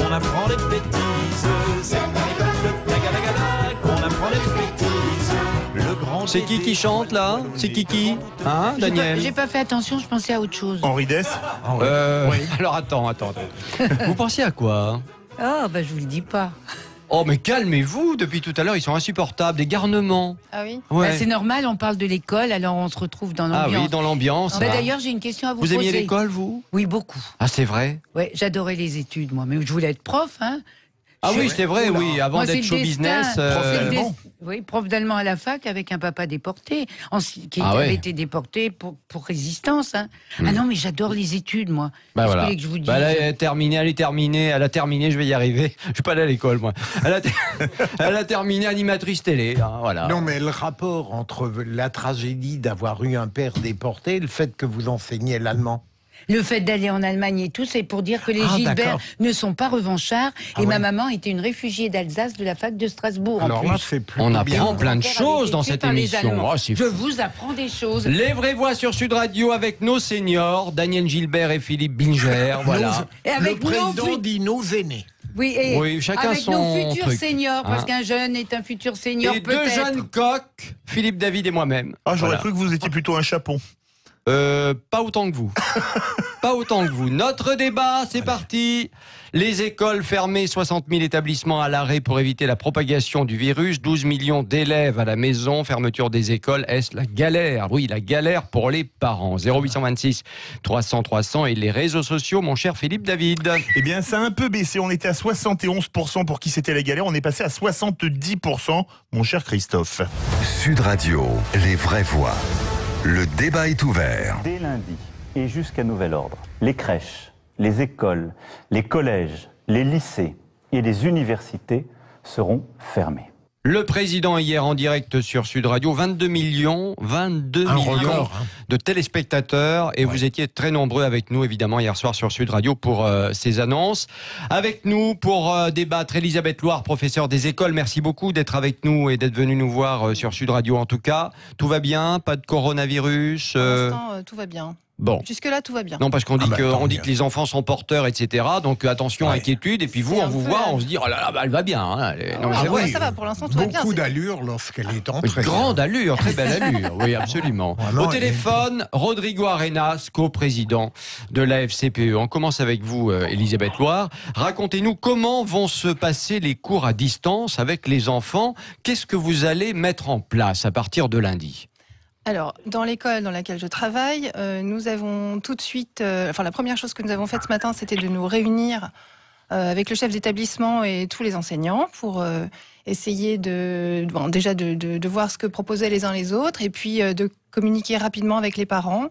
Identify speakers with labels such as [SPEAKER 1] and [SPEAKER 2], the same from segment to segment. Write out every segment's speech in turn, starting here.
[SPEAKER 1] qu'on apprend les bêtises. C'est à l'école de Blagalagala qu'on apprend les bêtises. Le grand
[SPEAKER 2] C'est qui chante là? C'est qui? Hein, Daniel?
[SPEAKER 3] J'ai pas fait attention, je pensais à autre chose.
[SPEAKER 4] Henri Dess.
[SPEAKER 2] Alors attends. Vous pensiez à quoi?
[SPEAKER 3] Oh, bah je vous le dis pas.
[SPEAKER 2] Oh mais calmez-vous, depuis tout à l'heure ils sont insupportables, des garnements.
[SPEAKER 5] Ah oui.
[SPEAKER 2] Ouais.
[SPEAKER 3] Bah, c'est normal, on parle de l'école, alors on se retrouve dans l'ambiance.
[SPEAKER 2] Ah oui, dans l'ambiance.
[SPEAKER 3] Bah,
[SPEAKER 2] là.
[SPEAKER 3] d'ailleurs, j'ai une question à vous
[SPEAKER 2] Vous
[SPEAKER 3] poser.
[SPEAKER 2] aimiez l'école, vous?
[SPEAKER 3] Oui, beaucoup.
[SPEAKER 2] Ah c'est vrai?
[SPEAKER 3] Ouais, j'adorais les études, moi, mais je voulais être prof, hein.
[SPEAKER 2] Ah oui, c'est vrai, oui, avant
[SPEAKER 3] Moi, c'est
[SPEAKER 2] d'être
[SPEAKER 3] le
[SPEAKER 2] show
[SPEAKER 3] destin.
[SPEAKER 2] business.
[SPEAKER 3] C'est le
[SPEAKER 4] d'allemand.
[SPEAKER 3] Oui, prof d'allemand à la fac avec un papa déporté, qui
[SPEAKER 2] Ah
[SPEAKER 3] avait
[SPEAKER 2] ouais.
[SPEAKER 3] été déporté pour résistance. Hein. Ah non, mais j'adore les études, moi.
[SPEAKER 2] Bah
[SPEAKER 3] Qu'est-ce que
[SPEAKER 2] voilà.
[SPEAKER 3] vous voulez que je vous dise
[SPEAKER 2] Bah, elle a terminé, je vais y arriver. Je suis pas allé à l'école, moi. Elle a terminé animatrice télé, hein, voilà.
[SPEAKER 6] Non, mais le rapport entre la tragédie d'avoir eu un père déporté et le fait que vous enseignez l'allemand.
[SPEAKER 3] Le fait d'aller en Allemagne et tout, c'est pour dire que les Gilbert
[SPEAKER 6] d'accord.
[SPEAKER 3] ne sont pas revanchards.
[SPEAKER 6] Ah
[SPEAKER 3] et ma
[SPEAKER 6] ouais.
[SPEAKER 3] maman était une réfugiée d'Alsace de la fac de Strasbourg.
[SPEAKER 6] Alors
[SPEAKER 3] en plus.
[SPEAKER 6] là, c'est plus
[SPEAKER 2] On
[SPEAKER 6] bien.
[SPEAKER 2] apprend plein de
[SPEAKER 3] Mon père
[SPEAKER 2] choses
[SPEAKER 3] avait
[SPEAKER 2] dans
[SPEAKER 3] été
[SPEAKER 2] cette
[SPEAKER 3] par les
[SPEAKER 2] émission.
[SPEAKER 3] Allemands.
[SPEAKER 2] Oh, c'est
[SPEAKER 3] Je
[SPEAKER 2] fou.
[SPEAKER 3] vous apprends des choses.
[SPEAKER 2] Les vraies voix sur Sud Radio avec nos seniors, Daniel Gilbert et Philippe Binger, voilà.
[SPEAKER 3] Et avec
[SPEAKER 6] le président
[SPEAKER 3] nos
[SPEAKER 6] dit nos aînés.
[SPEAKER 3] Oui, et
[SPEAKER 2] Oui, chacun
[SPEAKER 3] avec
[SPEAKER 2] son
[SPEAKER 3] nos futurs
[SPEAKER 2] truc,
[SPEAKER 3] seniors, parce
[SPEAKER 2] hein.
[SPEAKER 3] qu'un jeune est un futur senior
[SPEAKER 2] Et
[SPEAKER 3] peut-être.
[SPEAKER 2] deux jeunes coqs, Philippe David et moi-même.
[SPEAKER 4] Ah, j'aurais
[SPEAKER 2] Voilà.
[SPEAKER 4] cru que vous étiez plutôt un chapon.
[SPEAKER 2] Pas autant que vous. Pas autant que vous. Notre débat, c'est parti. Les écoles fermées, 60 000 établissements à l'arrêt pour éviter la propagation du virus, 12 millions d'élèves à la maison, fermeture des écoles, est-ce la galère? Oui, la galère pour les parents. 0826 300 300 et les réseaux sociaux, mon cher Philippe David.
[SPEAKER 4] Eh bien, ça a un peu baissé. On était à 71% pour qui c'était la galère. On est passé à 70%, mon cher Christophe.
[SPEAKER 7] Sud Radio, les vraies voix. Le débat est ouvert.
[SPEAKER 8] Dès lundi et jusqu'à nouvel ordre, les crèches, les écoles, les collèges, les lycées et les universités seront fermés.
[SPEAKER 2] Le président hier en direct sur Sud Radio, 22 millions
[SPEAKER 6] record, hein.
[SPEAKER 2] de téléspectateurs et vous étiez très nombreux avec nous évidemment hier soir sur Sud Radio pour ces annonces. Avec nous pour débattre Elisabeth Loire, professeure des écoles, merci beaucoup d'être avec nous et d'être venue nous voir sur Sud Radio en tout cas. Tout va bien, pas de coronavirus
[SPEAKER 5] Pour l'instant, tout va bien.
[SPEAKER 2] Bon.
[SPEAKER 5] Jusque-là, tout va bien.
[SPEAKER 2] Non, parce qu'on dit,
[SPEAKER 6] tant
[SPEAKER 2] on dit
[SPEAKER 6] mieux.
[SPEAKER 2] que les enfants sont porteurs, etc. Donc attention, inquiétude. Et puis vous,
[SPEAKER 5] C'est
[SPEAKER 2] on
[SPEAKER 5] un
[SPEAKER 2] vous
[SPEAKER 5] peu
[SPEAKER 2] voit,
[SPEAKER 5] la-
[SPEAKER 2] on se dit, oh là là, bah, elle va bien. Hein. Non, mais
[SPEAKER 5] Ah
[SPEAKER 2] c'est
[SPEAKER 5] ouais,
[SPEAKER 2] vrai.
[SPEAKER 5] ça va, pour l'instant, tout va bien.
[SPEAKER 6] Beaucoup
[SPEAKER 5] C'est-
[SPEAKER 6] d'allure lorsqu'elle est
[SPEAKER 2] Une
[SPEAKER 6] entrée.
[SPEAKER 2] grande allure, très belle allure, oui, absolument.
[SPEAKER 6] Vraiment,
[SPEAKER 2] Au téléphone, Rodrigo Arenas, co-président de la FCPE. On commence avec vous, Elisabeth Loire. Racontez-nous comment vont se passer les cours à distance avec les enfants. Qu'est-ce que vous allez mettre en place à partir de lundi?
[SPEAKER 5] Alors, dans l'école dans laquelle je travaille, nous avons tout de suite... la première chose que nous avons faite ce matin, c'était de nous réunir avec le chef d'établissement et tous les enseignants pour essayer déjà de voir ce que proposaient les uns les autres et puis de communiquer rapidement avec les parents.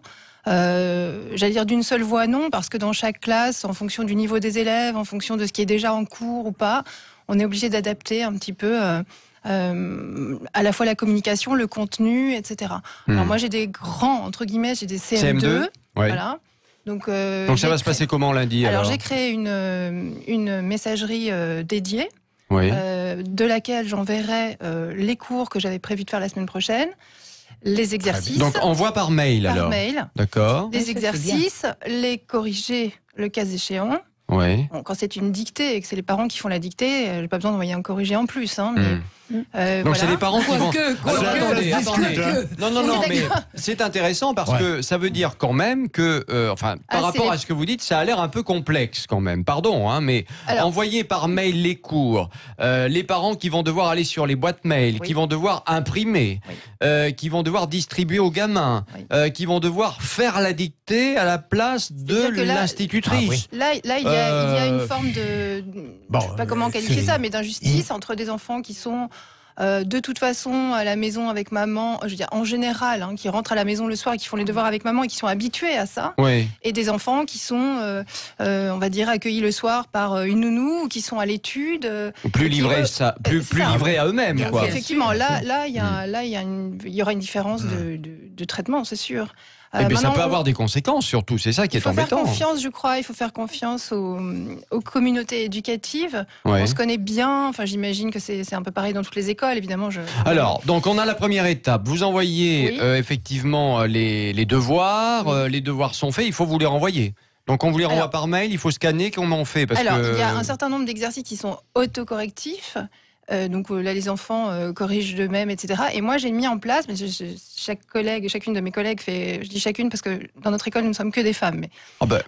[SPEAKER 5] J'allais dire d'une seule voix, non, parce que dans chaque classe, en fonction du niveau des élèves, en fonction de ce qui est déjà en cours ou pas, on est obligé d'adapter un petit peu... à la fois la communication, le contenu, etc. Alors moi j'ai des grands, entre guillemets, j'ai des CM2.
[SPEAKER 2] Ouais.
[SPEAKER 5] Voilà. Donc
[SPEAKER 2] ça
[SPEAKER 5] j'ai
[SPEAKER 2] va se passer comment lundi
[SPEAKER 5] Alors
[SPEAKER 2] alors
[SPEAKER 5] j'ai créé une messagerie dédiée,
[SPEAKER 2] Oui.
[SPEAKER 5] de laquelle j'enverrai les cours que j'avais prévu de faire la semaine prochaine, les exercices
[SPEAKER 2] Donc envoie par mail
[SPEAKER 5] par
[SPEAKER 2] alors.
[SPEAKER 5] mail,
[SPEAKER 2] D'accord.
[SPEAKER 5] les
[SPEAKER 3] ça, c'est
[SPEAKER 5] exercices, les corriger le cas échéant.
[SPEAKER 2] Oui.
[SPEAKER 5] Bon, quand c'est une dictée et que c'est les parents qui font la dictée, j'ai pas besoin d'envoyer un corrigé en plus. Hein, mais,
[SPEAKER 2] Donc
[SPEAKER 5] voilà.
[SPEAKER 2] c'est les parents qui vont... Alors, attendez,
[SPEAKER 4] ça se discute, hein.
[SPEAKER 2] Non, mais c'est intéressant parce que ça veut dire quand même que, par
[SPEAKER 5] Ah,
[SPEAKER 2] rapport
[SPEAKER 5] c'est
[SPEAKER 2] à ce que vous dites, ça a l'air un peu complexe quand même. Pardon, hein, mais
[SPEAKER 5] Alors-
[SPEAKER 2] envoyer par mail les cours, les parents qui vont devoir aller sur les boîtes mail,
[SPEAKER 5] Oui.
[SPEAKER 2] qui vont devoir imprimer, qui vont devoir distribuer aux gamins,
[SPEAKER 5] Oui.
[SPEAKER 2] qui vont devoir faire la dictée à la place de
[SPEAKER 5] C'est-à-dire que là-
[SPEAKER 2] l'institutrice.
[SPEAKER 5] Là, il y a une forme de...
[SPEAKER 6] Bon,
[SPEAKER 5] je ne sais pas comment qualifier
[SPEAKER 6] c'est-
[SPEAKER 5] ça, mais d'injustice entre des enfants qui sont de toute façon à la maison avec maman, je veux dire en général, hein, qui rentrent à la maison le soir et qui font les devoirs avec maman et qui sont habitués à ça,
[SPEAKER 2] Oui.
[SPEAKER 5] et des enfants qui sont, on va dire, accueillis le soir par une nounou, ou qui sont à l'étude.
[SPEAKER 2] Plus
[SPEAKER 5] et qui,
[SPEAKER 2] livrés, plus
[SPEAKER 5] c'est ça.
[SPEAKER 2] livrés à eux-mêmes,
[SPEAKER 5] Donc,
[SPEAKER 2] quoi.
[SPEAKER 5] effectivement, il y aura une différence de traitement, c'est sûr.
[SPEAKER 2] Eh bien, ça
[SPEAKER 5] Maintenant,
[SPEAKER 2] peut avoir des conséquences surtout, c'est ça qui
[SPEAKER 5] il
[SPEAKER 2] est
[SPEAKER 5] faut faire
[SPEAKER 2] embêtant.
[SPEAKER 5] confiance, je crois. Il faut faire confiance aux communautés éducatives.
[SPEAKER 2] Ouais.
[SPEAKER 5] On se connaît bien. Enfin, j'imagine que c'est un peu pareil dans toutes les écoles, évidemment.
[SPEAKER 2] Alors, donc on a la première étape. Vous envoyez
[SPEAKER 5] Oui.
[SPEAKER 2] effectivement les devoirs. Les devoirs sont faits. Il faut vous les renvoyer. Donc on vous les renvoie
[SPEAKER 5] Alors-
[SPEAKER 2] par mail, il faut scanner, comment on fait? Parce
[SPEAKER 5] Alors,
[SPEAKER 2] que...
[SPEAKER 5] il y a un certain nombre d'exercices qui sont autocorrectifs. Donc là, les enfants corrigent d'eux-mêmes, etc. Et moi, j'ai mis en place, mais chacune de mes collègues fait, je dis chacune parce que dans notre école, nous ne sommes que des femmes. Mais,
[SPEAKER 2] Ah ben,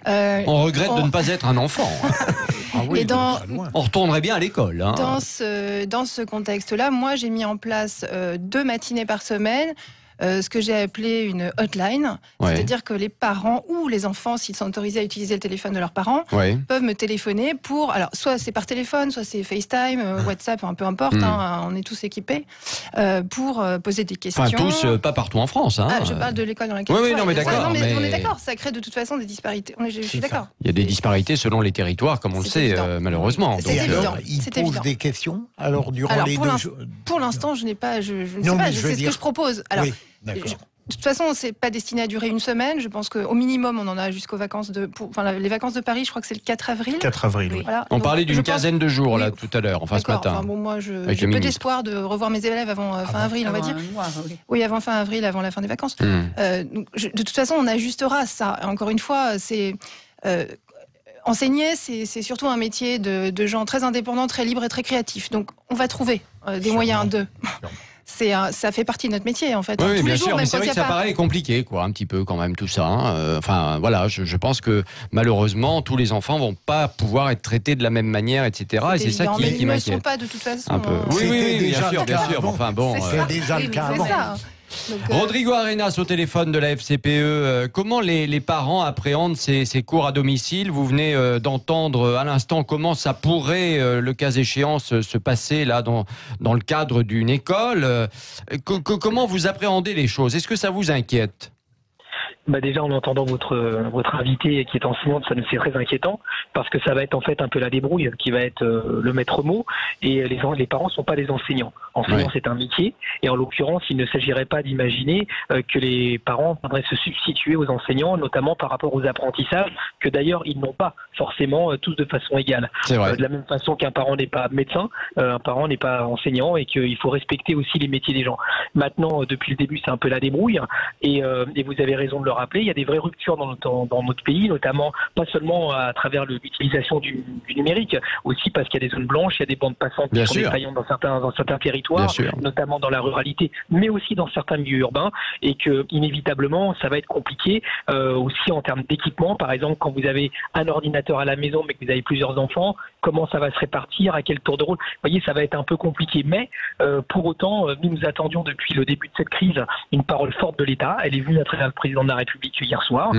[SPEAKER 2] on regrette de
[SPEAKER 5] on-
[SPEAKER 2] ne pas être un enfant.
[SPEAKER 6] Ah oui,
[SPEAKER 5] Et dans-
[SPEAKER 6] très loin.
[SPEAKER 2] On retournerait bien à l'école. Hein.
[SPEAKER 5] dans ce contexte-là, moi, j'ai mis en place 2 matinées par semaine. Ce que j'ai appelé une hotline,
[SPEAKER 2] Ouais.
[SPEAKER 5] c'est-à-dire que les parents ou les enfants, s'ils sont autorisés à utiliser le téléphone de leurs parents,
[SPEAKER 2] Ouais.
[SPEAKER 5] peuvent me téléphoner pour, alors soit c'est par téléphone, soit c'est FaceTime, WhatsApp, peu importe, hein, on est tous équipés, pour poser des questions.
[SPEAKER 2] Enfin, tous, pas partout en France. Hein.
[SPEAKER 5] Ah, je parle de l'école dans laquelle
[SPEAKER 2] Oui,
[SPEAKER 5] je
[SPEAKER 2] oui,
[SPEAKER 5] travaille.
[SPEAKER 2] non, mais d'accord,
[SPEAKER 5] On
[SPEAKER 2] mais-
[SPEAKER 5] est d'accord, ça crée de toute façon des disparités. Je suis
[SPEAKER 6] C'est ça.
[SPEAKER 5] d'accord.
[SPEAKER 2] Il y a des disparités selon les territoires, comme on le
[SPEAKER 5] C'est
[SPEAKER 2] sait,
[SPEAKER 5] évident.
[SPEAKER 2] malheureusement.
[SPEAKER 5] C'est
[SPEAKER 6] Et
[SPEAKER 2] Donc,
[SPEAKER 5] évident.
[SPEAKER 6] alors, il
[SPEAKER 5] c'est
[SPEAKER 6] pose
[SPEAKER 5] évident.
[SPEAKER 6] des questions alors durant
[SPEAKER 5] Alors,
[SPEAKER 6] les
[SPEAKER 5] pour
[SPEAKER 6] 2
[SPEAKER 5] l'instant-
[SPEAKER 6] jours.
[SPEAKER 5] Pour l'instant, je n'ai pas, je ne
[SPEAKER 6] Non,
[SPEAKER 5] sais pas,
[SPEAKER 6] mais je veux
[SPEAKER 5] c'est ce
[SPEAKER 6] dire-
[SPEAKER 5] que je propose. Alors,
[SPEAKER 6] Oui, d'accord.
[SPEAKER 5] de toute façon, c'est pas destiné à durer une semaine. Je pense qu'au minimum, on en a jusqu'aux vacances les vacances de Paris, je crois que c'est le 4 avril.
[SPEAKER 4] 4 avril, oui.
[SPEAKER 5] Voilà.
[SPEAKER 2] on
[SPEAKER 5] Donc,
[SPEAKER 2] parlait
[SPEAKER 5] je
[SPEAKER 2] d'une
[SPEAKER 5] pense-
[SPEAKER 2] quinzaine de jours, là,
[SPEAKER 5] Oui.
[SPEAKER 2] tout à l'heure, enfin ce
[SPEAKER 5] D'accord.
[SPEAKER 2] matin.
[SPEAKER 5] Enfin, bon, moi,
[SPEAKER 2] Avec
[SPEAKER 5] j'ai
[SPEAKER 2] le
[SPEAKER 5] peu
[SPEAKER 2] ministre.
[SPEAKER 5] d'espoir de revoir mes élèves avant fin avril, on va dire. Oui, avant fin avril, avant la fin des vacances. Donc, de toute façon, on ajustera ça. Encore une fois, c'est enseigner, c'est surtout un métier de gens très indépendants, très libres et très créatifs. Donc, on va trouver des moyens de. Ça fait partie de notre métier, en fait.
[SPEAKER 2] Oui,
[SPEAKER 5] Tous
[SPEAKER 2] bien
[SPEAKER 5] les jours,
[SPEAKER 2] sûr, mais
[SPEAKER 5] même
[SPEAKER 2] c'est
[SPEAKER 5] quand
[SPEAKER 2] vrai
[SPEAKER 5] il y
[SPEAKER 2] que
[SPEAKER 5] a
[SPEAKER 2] ça
[SPEAKER 5] pas-
[SPEAKER 2] paraît compliqué, quoi, un petit peu quand même tout ça. Hein. Enfin, voilà, je pense que malheureusement, tous les enfants vont pas pouvoir être traités de la même manière, etc. Et c'est ça
[SPEAKER 5] évident, mais
[SPEAKER 2] qui
[SPEAKER 5] ils ne le sont
[SPEAKER 2] m'inquiète.
[SPEAKER 5] pas de toute façon.
[SPEAKER 2] Un peu.
[SPEAKER 5] hein.
[SPEAKER 2] Oui,
[SPEAKER 6] C'était
[SPEAKER 2] oui,
[SPEAKER 6] déjà
[SPEAKER 2] bien sûr,
[SPEAKER 6] le
[SPEAKER 2] bien
[SPEAKER 6] cas
[SPEAKER 2] sûr.
[SPEAKER 6] avant.
[SPEAKER 2] Enfin bon.
[SPEAKER 5] C'est
[SPEAKER 6] C'est
[SPEAKER 5] ça.
[SPEAKER 6] déjà le
[SPEAKER 5] Oui,
[SPEAKER 6] cas
[SPEAKER 5] c'est
[SPEAKER 6] avant.
[SPEAKER 5] ça. Donc,
[SPEAKER 2] Rodrigo Arenas au téléphone de la FCPE. Comment les parents appréhendent ces cours à domicile? Vous venez d'entendre à l'instant comment ça pourrait, le cas échéant, se passer là dans le cadre d'une école. Comment vous appréhendez les choses? Est-ce que ça vous inquiète?
[SPEAKER 9] Déjà, en entendant votre invité qui est enseignante, ça nous c'est très inquiétant parce que ça va être en fait un peu la débrouille qui va être le maître mot et les parents ne sont pas des enseignants. Enseignant,
[SPEAKER 2] Ouais.
[SPEAKER 9] c'est un métier et en l'occurrence, il ne s'agirait pas d'imaginer que les parents viendraient se substituer aux enseignants, notamment par rapport aux apprentissages que d'ailleurs ils n'ont pas forcément tous de façon égale.
[SPEAKER 2] C'est vrai.
[SPEAKER 9] De la même façon qu'un parent n'est pas médecin, un parent n'est pas enseignant et qu'il faut respecter aussi les métiers des gens. Maintenant, depuis le début, c'est un peu la débrouille et vous avez raison de le rappeler, il y a des vraies ruptures dans notre pays, notamment pas seulement à travers l'utilisation du numérique, aussi parce qu'il y a des zones blanches, il y a des bandes passantes
[SPEAKER 2] Bien
[SPEAKER 9] qui sont
[SPEAKER 2] sûr.
[SPEAKER 9] défaillantes dans certains
[SPEAKER 2] Bien
[SPEAKER 9] territoires,
[SPEAKER 2] sûr.
[SPEAKER 9] notamment dans la ruralité, mais aussi dans certains milieux urbains, et que inévitablement ça va être compliqué aussi en termes d'équipement. Par exemple, quand vous avez un ordinateur à la maison mais que vous avez plusieurs enfants, comment ça va se répartir, à quel tour de rôle. Vous voyez, ça va être un peu compliqué. Mais pour autant, nous attendions depuis le début de cette crise une parole forte de l'État. Elle est venue à travers le président de la République hier soir.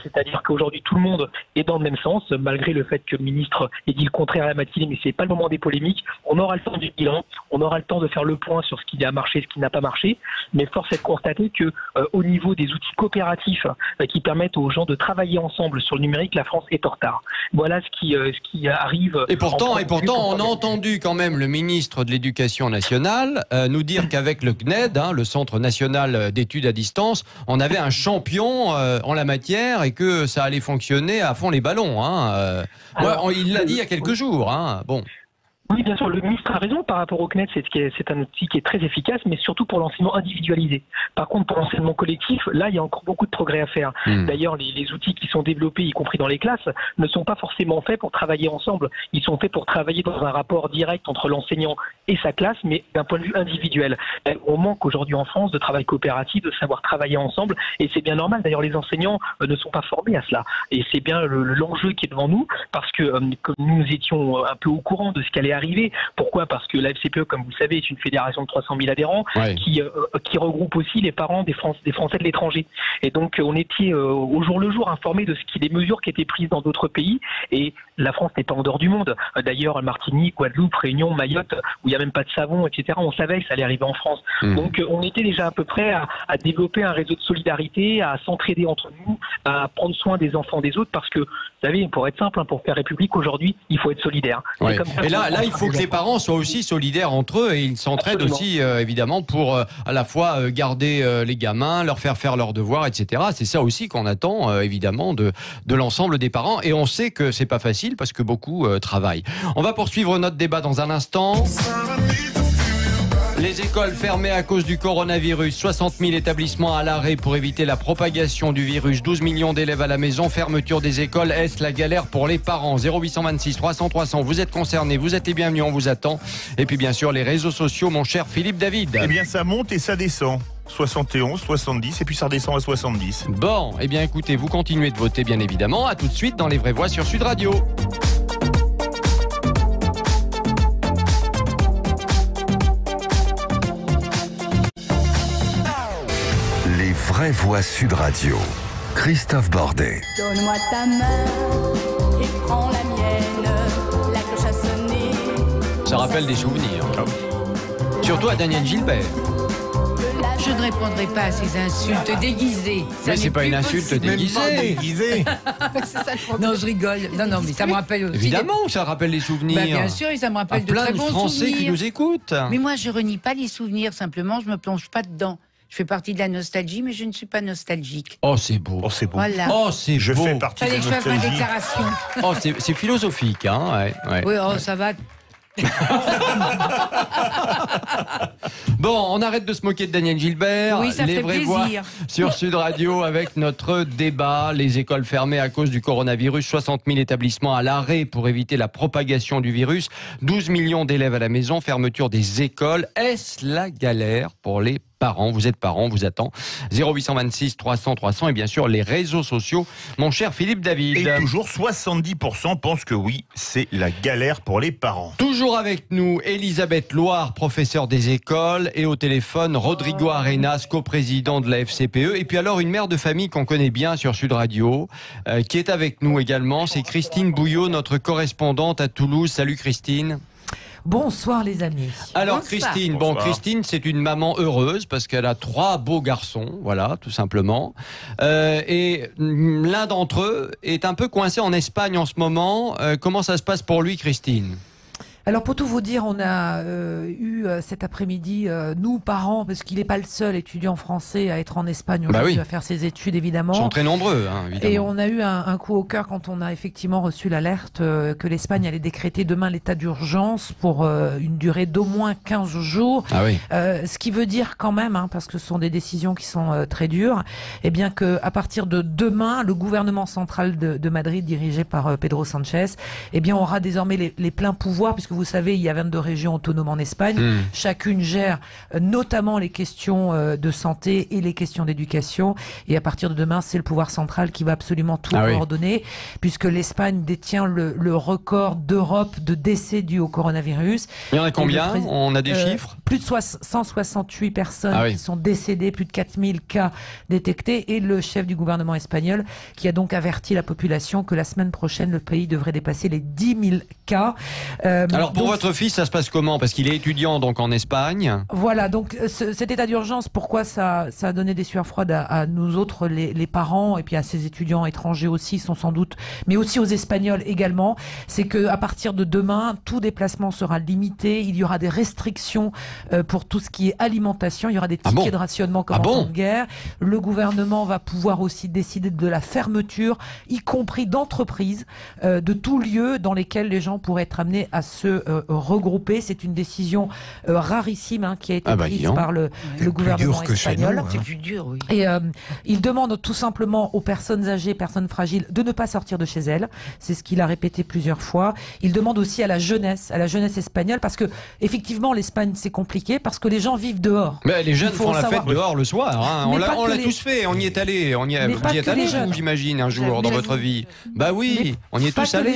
[SPEAKER 9] C'est-à-dire qu'aujourd'hui, tout le monde est dans le même sens, malgré le fait que le ministre ait dit le contraire à la matinée, mais c'est pas le moment des polémiques. On aura le temps du bilan, on aura le temps de faire le point sur ce qui a marché, ce qui n'a pas marché. Mais force est de constater que au niveau des outils coopératifs qui permettent aux gens de travailler ensemble sur le numérique, la France est en retard. Voilà ce qui arrive.
[SPEAKER 2] Et pourtant, on a entendu quand même le ministre de l'Éducation nationale nous dire qu'avec le CNED, le Centre national d'études à distance, on avait un champion en la matière et que ça allait fonctionner à fond les ballons. Il l'a dit il y a quelques jours. Bon.
[SPEAKER 9] Oui, bien sûr, le ministre a raison par rapport au CNED, c'est un outil qui est très efficace, mais surtout pour l'enseignement individualisé. Par contre, pour l'enseignement collectif, là, il y a encore beaucoup de progrès à faire. D'ailleurs, les outils qui sont développés, y compris dans les classes, ne sont pas forcément faits pour travailler ensemble. Ils sont faits pour travailler dans un rapport direct entre l'enseignant et sa classe, mais d'un point de vue individuel. On manque aujourd'hui en France de travail coopératif, de savoir travailler ensemble, et c'est bien normal. D'ailleurs, les enseignants ne sont pas formés à cela. Et c'est bien l'enjeu qui est devant nous, parce que comme nous étions un peu au courant de ce qu'allait arriver. Pourquoi? Parce que la FCPE, comme vous le savez, est une fédération de 300 000 adhérents qui regroupe aussi les parents des Français de l'étranger. Et donc, on était au jour le jour informés de des mesures qui étaient prises dans d'autres pays. Et la France n'est pas en dehors du monde. D'ailleurs, Martinique, Guadeloupe, Réunion, Mayotte, où il n'y a même pas de savon, etc., on savait que ça allait arriver en France. Donc, on était déjà à peu près à développer un réseau de solidarité, à s'entraider entre nous, à prendre soin des enfants des autres, parce que, vous savez, pour être simple, pour faire République aujourd'hui, il faut être solidaire.
[SPEAKER 2] Ouais. Et là, il faut que les parents soient aussi solidaires entre eux et ils s'entraident aussi, évidemment, pour à la fois garder les gamins, leur faire leurs devoirs, etc. C'est ça aussi qu'on attend, évidemment, de l'ensemble des parents. Et on sait que c'est pas facile parce que beaucoup travaillent. On va poursuivre notre débat dans un instant. Les écoles fermées à cause du coronavirus, 60 000 établissements à l'arrêt pour éviter la propagation du virus, 12 millions d'élèves à la maison, fermeture des écoles, est-ce la galère pour les parents? 0826 300 300, vous êtes concernés, vous êtes les bienvenus, on vous attend. Et puis bien sûr les réseaux sociaux, mon cher Philippe David.
[SPEAKER 4] Eh bien ça monte et ça descend. 71, 70 et puis ça redescend à 70.
[SPEAKER 2] Bon, eh bien écoutez, vous continuez de voter bien évidemment. À tout de suite dans Les Vraies Voix sur Sud Radio.
[SPEAKER 7] Les vraies voix Sud Radio. Christophe Bordet.
[SPEAKER 10] Donne-moi ta main et prends la mienne. La cloche a sonné.
[SPEAKER 2] Ça rappelle des souvenirs. Surtout à Daniel Gilbert.
[SPEAKER 3] Je ne répondrai pas à ces insultes déguisées. Ça
[SPEAKER 2] Mais c'est
[SPEAKER 3] n'est
[SPEAKER 2] pas
[SPEAKER 3] plus
[SPEAKER 2] une insulte
[SPEAKER 3] possible.
[SPEAKER 2] déguisée.
[SPEAKER 5] C'est ça le problème.
[SPEAKER 3] Non, je rigole. Non, mais ça me rappelle aussi.
[SPEAKER 2] Évidemment, ça rappelle les souvenirs.
[SPEAKER 3] Bah, bien sûr, et ça me rappelle de
[SPEAKER 2] plein
[SPEAKER 3] très
[SPEAKER 2] de
[SPEAKER 3] bons
[SPEAKER 2] Français
[SPEAKER 3] souvenirs.
[SPEAKER 2] qui nous écoutent.
[SPEAKER 3] Mais moi, je renie pas les souvenirs. Simplement, je me plonge pas dedans. Je fais partie de la nostalgie, mais je ne suis pas nostalgique.
[SPEAKER 2] Oh, c'est beau.
[SPEAKER 4] Oh, c'est beau.
[SPEAKER 3] Voilà.
[SPEAKER 2] Oh, c'est
[SPEAKER 4] Je
[SPEAKER 2] beau.
[SPEAKER 4] fais partie de
[SPEAKER 3] Fallait
[SPEAKER 4] la
[SPEAKER 3] que je fasse ma
[SPEAKER 4] nostalgie.
[SPEAKER 3] déclaration.
[SPEAKER 2] Oh, c'est philosophique, hein. Ouais.
[SPEAKER 3] Oui, oh, ça va.
[SPEAKER 2] Bon, on arrête de se moquer de Daniel Gilbert.
[SPEAKER 3] Oui, ça
[SPEAKER 2] les
[SPEAKER 3] fait
[SPEAKER 2] vraies
[SPEAKER 3] plaisir.
[SPEAKER 2] voix sur Sud Radio avec notre débat. Les écoles fermées à cause du coronavirus, 60 000 établissements à l'arrêt pour éviter la propagation du virus, 12 millions d'élèves à la maison, fermeture des écoles. Est-ce la galère pour les parents? Vous êtes parents, on vous attend. 0826 300 300 et bien sûr les réseaux sociaux. Mon cher Philippe David.
[SPEAKER 4] Et toujours 70% pensent que oui, c'est la galère pour les parents.
[SPEAKER 2] Toujours avec nous, Elisabeth Loire, professeure des écoles, et au téléphone, Rodrigo Arenas, coprésident de la FCPE. Et puis alors, une mère de famille qu'on connaît bien sur Sud Radio, qui est avec nous également, c'est Christine Bouillot, notre correspondante à Toulouse. Salut Christine.
[SPEAKER 11] Bonsoir les amis.
[SPEAKER 2] Alors
[SPEAKER 3] Bonsoir.
[SPEAKER 2] Christine,
[SPEAKER 4] Bonsoir.
[SPEAKER 2] Christine, c'est une maman heureuse parce qu'elle a 3 beaux garçons, voilà, tout simplement. Et l'un d'entre eux est un peu coincé en Espagne en ce moment. Comment ça se passe pour lui, Christine?
[SPEAKER 11] Alors pour tout vous dire, on a eu cet après-midi, nous parents, parce qu'il n'est pas le seul étudiant français à être en Espagne aujourd'hui,
[SPEAKER 2] oui.
[SPEAKER 11] à faire ses études évidemment.
[SPEAKER 2] Ils sont très nombreux, hein, évidemment.
[SPEAKER 11] Et on a eu un coup au cœur quand on a effectivement reçu l'alerte que l'Espagne allait décréter demain l'état d'urgence pour une durée d'au moins 15 jours.
[SPEAKER 2] Ah oui.
[SPEAKER 11] Ce qui veut dire quand même, hein, parce que ce sont des décisions qui sont très dures, eh bien que à partir de demain, le gouvernement central de Madrid, dirigé par Pedro Sanchez, eh bien aura désormais les pleins pouvoirs, puisque vous savez, il y a 22 régions autonomes en Espagne. Chacune gère notamment les questions de santé et les questions d'éducation. Et à partir de demain, c'est le pouvoir central qui va absolument tout coordonner, puisque l'Espagne détient le record d'Europe de décès dus au coronavirus.
[SPEAKER 2] Il y en a combien? On a des chiffres?
[SPEAKER 11] Plus de 168 personnes qui sont décédées, plus de 4000 cas détectés, et le chef du gouvernement espagnol qui a donc averti la population que la semaine prochaine, le pays devrait dépasser les 10 000 cas.
[SPEAKER 2] Alors pour votre fils, ça se passe comment? Parce qu'il est étudiant donc en Espagne.
[SPEAKER 11] Voilà, donc cet état d'urgence, pourquoi ça a donné des sueurs froides à nous autres, les parents, et puis à ces étudiants étrangers aussi, sont sans doute, mais aussi aux Espagnols également, c'est que à partir de demain, tout déplacement sera limité, il y aura des restrictions pour tout ce qui est alimentation, il y aura des tickets de rationnement comme en temps de guerre. Le gouvernement va pouvoir aussi décider de la fermeture, y compris d'entreprises, de tout lieu dans lesquels les gens pourraient être amenés à se regrouper. C'est une décision rarissime, hein, qui a été prise par le gouvernement espagnol.
[SPEAKER 3] C'est plus dur, oui.
[SPEAKER 11] Et il demande tout simplement aux personnes âgées, personnes fragiles, de ne pas sortir de chez elles. C'est ce qu'il a répété plusieurs fois. Il demande aussi à la jeunesse espagnole, parce que effectivement l'Espagne c'est compliqué, parce que les gens vivent dehors.
[SPEAKER 2] Mais les jeunes font la fête dehors le soir. Hein. On l'a tous fait. On y est allé. Vous y êtes allé, j'imagine, un jour dans votre vie. Bah oui, on y est tous allés.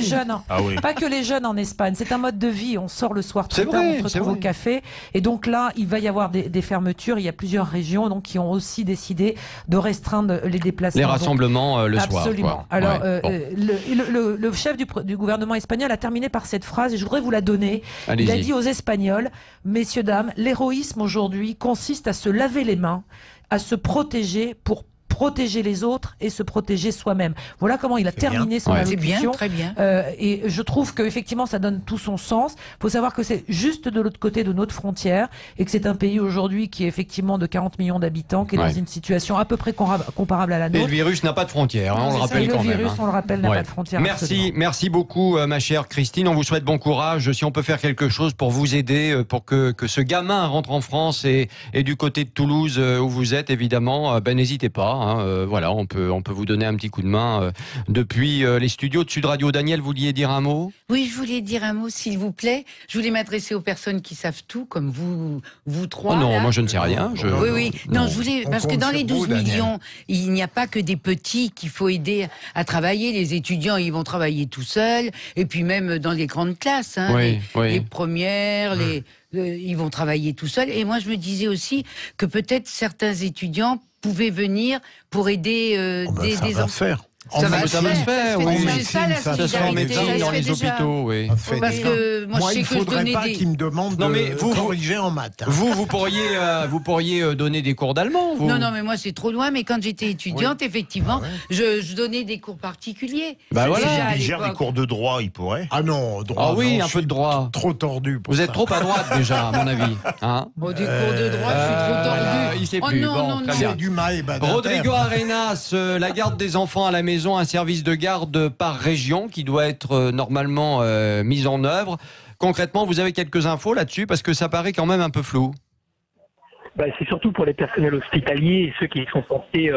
[SPEAKER 11] Pas que les jeunes en Espagne. C'est un mode de vie. On sort le soir très tard, on se retrouve au café. Et donc là, il va y avoir des fermetures. Il y a plusieurs régions donc qui ont aussi décidé de restreindre les déplacements.
[SPEAKER 2] Les rassemblements le soir.
[SPEAKER 11] Absolument. Alors, le chef du gouvernement espagnol a terminé par cette phrase, et je voudrais vous la donner. Il a dit aux Espagnols: messieurs, dames, l'héroïsme aujourd'hui consiste à se laver les mains, à se protéger pour protéger les autres et se protéger soi-même. Voilà comment il a terminé son
[SPEAKER 3] C'est bien,
[SPEAKER 11] allocution.
[SPEAKER 3] très bien.
[SPEAKER 11] Et je trouve qu'effectivement, ça donne tout son sens. Il faut savoir que c'est juste de l'autre côté de notre frontière et que c'est un pays aujourd'hui qui est effectivement de 40 millions d'habitants, qui est dans une situation à peu près comparable à la
[SPEAKER 2] Et
[SPEAKER 11] nôtre.
[SPEAKER 2] le virus n'a pas de frontières, on le rappelle quand même.
[SPEAKER 11] Le virus, on le rappelle, n'a pas de frontières.
[SPEAKER 2] Merci beaucoup, ma chère Christine. On vous souhaite bon courage. Si on peut faire quelque chose pour vous aider, pour que ce gamin rentre en France et du côté de Toulouse où vous êtes, évidemment, n'hésitez pas. Voilà, on peut vous donner un petit coup de main depuis les studios de Sud Radio. Daniel, vous vouliez dire un mot ?
[SPEAKER 3] Oui, je voulais dire un mot, s'il vous plaît. Je voulais m'adresser aux personnes qui savent tout, comme vous trois.
[SPEAKER 2] Oh non,
[SPEAKER 3] là.
[SPEAKER 2] moi je ne sais rien.
[SPEAKER 3] Oui. Non, je voulais, parce que dans les 12 millions, il n'y a pas que des petits qu'il faut aider à travailler. Les étudiants, ils vont travailler tout seuls. Et puis même dans les grandes classes, les premières, ils vont travailler tout seuls. Et moi, je me disais aussi que peut-être certains étudiants pouvaient venir pour aider des enfants.
[SPEAKER 2] Ça va se faire, oui.
[SPEAKER 3] C'est ça la
[SPEAKER 2] Ça se fait en médecine dans les hôpitaux, oui.
[SPEAKER 3] Parce que moi, je sais
[SPEAKER 6] il
[SPEAKER 3] que je
[SPEAKER 6] faudrait
[SPEAKER 3] donnais
[SPEAKER 6] pas
[SPEAKER 3] des...
[SPEAKER 6] qu'il me demande de corriger en maths.
[SPEAKER 2] Vous pourriez donner des cours d'allemand, vous.
[SPEAKER 3] Non, mais moi, c'est trop loin. Mais quand j'étais étudiante, effectivement, je donnais des cours particuliers.
[SPEAKER 4] Bah voilà. Il gère des cours de droit, il pourrait.
[SPEAKER 6] Ah non, droit.
[SPEAKER 2] Ah oui,
[SPEAKER 6] non,
[SPEAKER 2] un peu de droit.
[SPEAKER 6] Trop tordu pour
[SPEAKER 2] Vous
[SPEAKER 6] ça.
[SPEAKER 2] êtes trop à droite déjà, à mon avis.
[SPEAKER 3] Bon, des cours de droit, je suis trop tordu.
[SPEAKER 2] Il sait
[SPEAKER 3] Oh
[SPEAKER 2] plus.
[SPEAKER 3] non,
[SPEAKER 2] Bon,
[SPEAKER 3] non,
[SPEAKER 2] très
[SPEAKER 3] non.
[SPEAKER 2] bien.
[SPEAKER 6] Du mal,
[SPEAKER 2] Rodrigo Arenas, la garde des enfants à la maison, un service de garde par région qui doit être normalement mis en œuvre. Concrètement, vous avez quelques infos là-dessus parce que ça paraît quand même un peu flou.
[SPEAKER 9] C'est surtout pour les personnels hospitaliers et ceux qui sont censés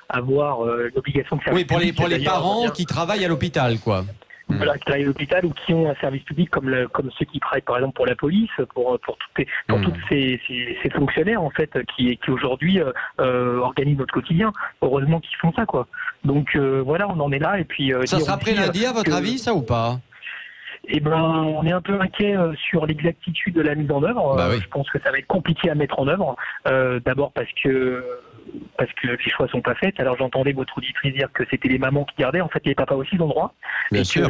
[SPEAKER 9] avoir l'obligation de service public.
[SPEAKER 2] Oui, pour les parents qui travaillent à l'hôpital, quoi.
[SPEAKER 9] Voilà, qui travaillent à l'hôpital ou qui ont un service public comme ceux qui travaillent par exemple pour la police, pour tous ces fonctionnaires en fait qui aujourd'hui organisent notre quotidien. Heureusement qu'ils font ça, quoi. Donc voilà, on en est là et puis.
[SPEAKER 2] Ça sera prêt lundi à votre avis, ça ou pas ?
[SPEAKER 9] On est un peu inquiet sur l'exactitude de la mise en œuvre. Je pense que ça va être compliqué à mettre en œuvre. D'abord parce que les choix sont pas faits. Alors j'entendais votre auditrice dire que c'était les mamans qui gardaient. En fait, les papas aussi ont droit.
[SPEAKER 2] Bien sûr.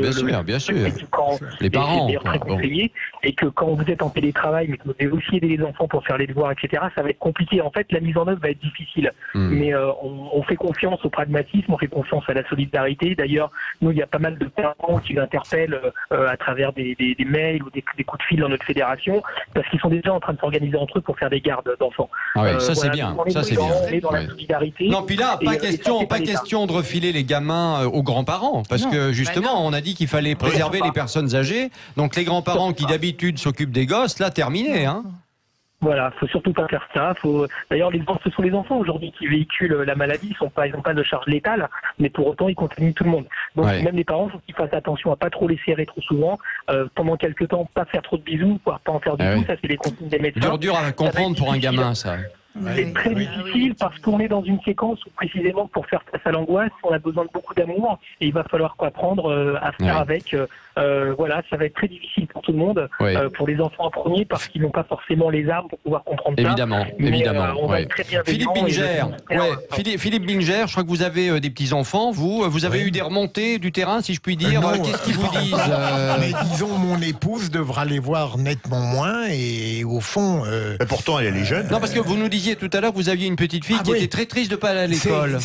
[SPEAKER 2] Les parents.
[SPEAKER 9] C'est très conseillé. Et que quand vous êtes en télétravail, mais que vous devez aussi aider les enfants pour faire les devoirs, etc., ça va être compliqué. En fait, la mise en œuvre va être difficile. Mais on fait confiance au pragmatisme, on fait confiance à la solidarité. D'ailleurs, nous, il y a pas mal de parents qui nous interpellent à travers des mails ou des coups de fil dans notre fédération, parce qu'ils sont déjà en train de s'organiser entre eux pour faire des gardes d'enfants.
[SPEAKER 2] Ah oui, ça c'est bien. Ça c'est bien.
[SPEAKER 9] Dans la solidarité.
[SPEAKER 2] Non, puis là, pas question de refiler les gamins aux grands-parents, parce que justement, on a dit qu'il fallait préserver les personnes âgées. Donc les grands-parents qui d'habitude s'occupent des gosses, là, terminé, hein.
[SPEAKER 9] Voilà, faut surtout pas faire ça. D'ailleurs, ce sont les enfants aujourd'hui qui véhiculent la maladie. Ils n'ont pas de charge létale, mais pour autant, ils contaminent tout le monde. Donc même les parents, faut qu'ils fassent attention à pas trop les serrer trop souvent. Pendant quelques temps, pas faire trop de bisous, voire pas en faire du tout. Ça, c'est les consignes des médecins.
[SPEAKER 2] Dur à comprendre pour un gamin, ça.
[SPEAKER 9] C'est très difficile parce qu'on est dans une séquence où précisément pour faire face à l'angoisse, on a besoin de beaucoup d'amour et il va falloir apprendre à faire avec. Voilà, ça va être très difficile pour tout le monde, pour les enfants en premier parce qu'ils n'ont pas forcément les armes pour pouvoir comprendre ça.
[SPEAKER 2] Évidemment.
[SPEAKER 9] On va être très bienveillants.
[SPEAKER 2] Philippe Binger, je crois que vous avez des petits-enfants, vous avez eu des remontées du terrain, si je puis dire. Qu'est-ce qu'ils vous disent
[SPEAKER 6] Mais disons, mon épouse devra les voir nettement moins et au fond...
[SPEAKER 4] Mais pourtant, elle est jeune.
[SPEAKER 2] Non, parce que vous nous disiez tout à l'heure que vous aviez une petite fille qui était très triste de ne pas aller à l'école.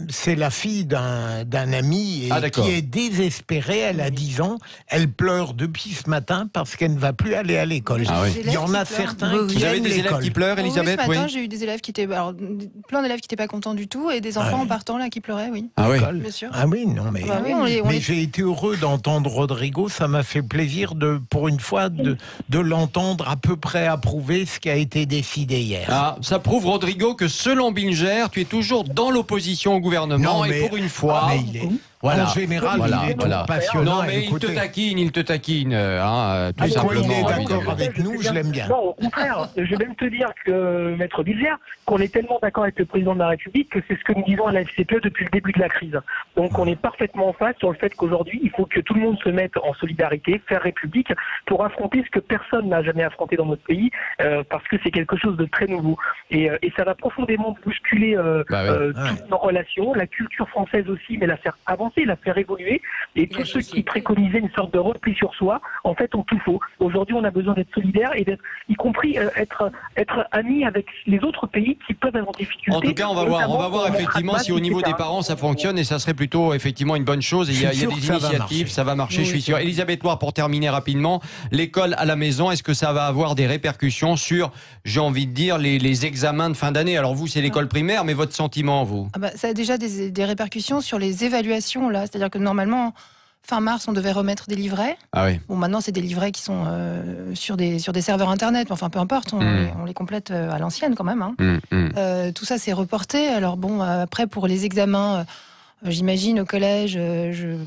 [SPEAKER 6] C'est la fille d'un ami qui est désespérée. Elle a 10 ans. Elle pleure depuis ce matin parce qu'elle ne va plus aller à l'école. Il y en a certains qui
[SPEAKER 2] Vous avez des élèves qui pleurent, Elisabeth?
[SPEAKER 5] Ce matin, j'ai eu des élèves qui étaient... plein d'élèves qui n'étaient pas contents du tout et des enfants en partant là qui pleuraient, oui.
[SPEAKER 2] Ah oui.
[SPEAKER 5] Bien sûr.
[SPEAKER 6] Ah oui, non, mais... mais j'ai été heureux d'entendre Rodrigo. Ça m'a fait plaisir, pour une fois, de l'entendre à peu près approuver ce qui a été décidé hier.
[SPEAKER 2] Ah, ça prouve, Rodrigo, que selon Binger, tu es toujours dans l'opposition au gouvernement et pour une fois...
[SPEAKER 6] En général, il est tout passionnant.
[SPEAKER 2] Non, mais il te taquine, tout simplement.
[SPEAKER 6] Quand il est d'accord avec nous, je l'aime bien.
[SPEAKER 9] Non, au contraire. Je vais même te dire que, Maître Binger, qu'on est tellement d'accord avec le président de la République que c'est ce que nous disons à la FCPE depuis le début de la crise. Donc on est parfaitement en face sur le fait qu'aujourd'hui, il faut que tout le monde se mette en solidarité, faire République, pour affronter ce que personne n'a jamais affronté dans notre pays, parce que c'est quelque chose de très nouveau. Et ça va profondément bousculer toutes nos relations, la culture française aussi, mais la faire avancer avancer, la faire évoluer. Et tous ceux qui préconisaient une sorte de repli sur soi, en fait, ont tout faux. Aujourd'hui, on a besoin d'être solidaire et d'être, y compris être amis avec les autres pays qui peuvent avoir des difficultés.
[SPEAKER 2] En tout cas, on va voir effectivement si au niveau des parents ça fonctionne, et ça serait plutôt effectivement une bonne chose. Et il y a des initiatives, ça va marcher, je suis sûr. Elisabeth Loire, pour terminer rapidement, l'école à la maison, est-ce que ça va avoir des répercussions sur, j'ai envie de dire, les examens de fin d'année? Alors vous, c'est l'école primaire, mais votre sentiment, vous?
[SPEAKER 5] Ça a déjà des répercussions sur les évaluations, là. C'est-à-dire que normalement, fin mars, on devait remettre des livrets.
[SPEAKER 2] Ah oui.
[SPEAKER 5] Bon, maintenant, c'est des livrets qui sont sur des serveurs internet. Enfin, peu importe, on les complète à l'ancienne quand même. Hein. Tout ça, c'est reporté. Alors bon, après, pour les examens, j'imagine au collège,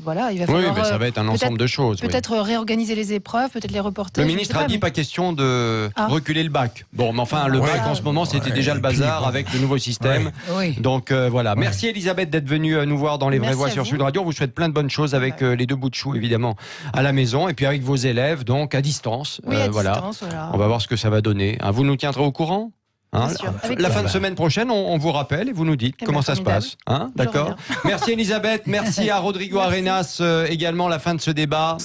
[SPEAKER 5] voilà, il va falloir.
[SPEAKER 2] Oui, mais ça va être un ensemble de choses.
[SPEAKER 5] Peut-être réorganiser les épreuves, peut-être les reporter.
[SPEAKER 2] Le ministre a dit pas question de reculer le bac. Bon, mais enfin, le bac en ce moment, c'était déjà le bazar avec le nouveau système. Donc voilà. Merci Elisabeth d'être venue nous voir dans Les Vraies Voix sur Sud Radio. On vous souhaite plein de bonnes choses avec les deux bouts de chou, évidemment, à la maison, et puis avec vos élèves, donc à distance.
[SPEAKER 5] Oui, à distance, voilà.
[SPEAKER 2] On va voir ce que ça va donner. Vous nous tiendrez au courant? La fin de semaine prochaine, on vous rappelle et vous nous dites comment ça se passe. D'accord. Merci Elisabeth, merci à Rodrigo Arenas également, la fin de ce débat.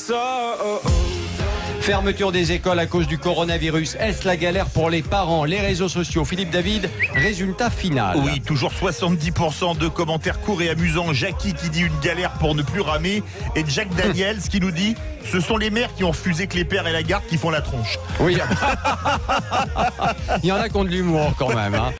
[SPEAKER 2] Fermeture des écoles à cause du coronavirus. Est-ce la galère pour les parents? Les réseaux sociaux. Philippe David, résultat final.
[SPEAKER 4] Oui, toujours 70% de commentaires courts et amusants. Jackie qui dit une galère pour ne plus ramer. Et Jack Daniels qui nous dit ce sont les mères qui ont refusé que les pères et la garde qui font la tronche.
[SPEAKER 2] Oui. Il y en a qui ont de l'humour quand même.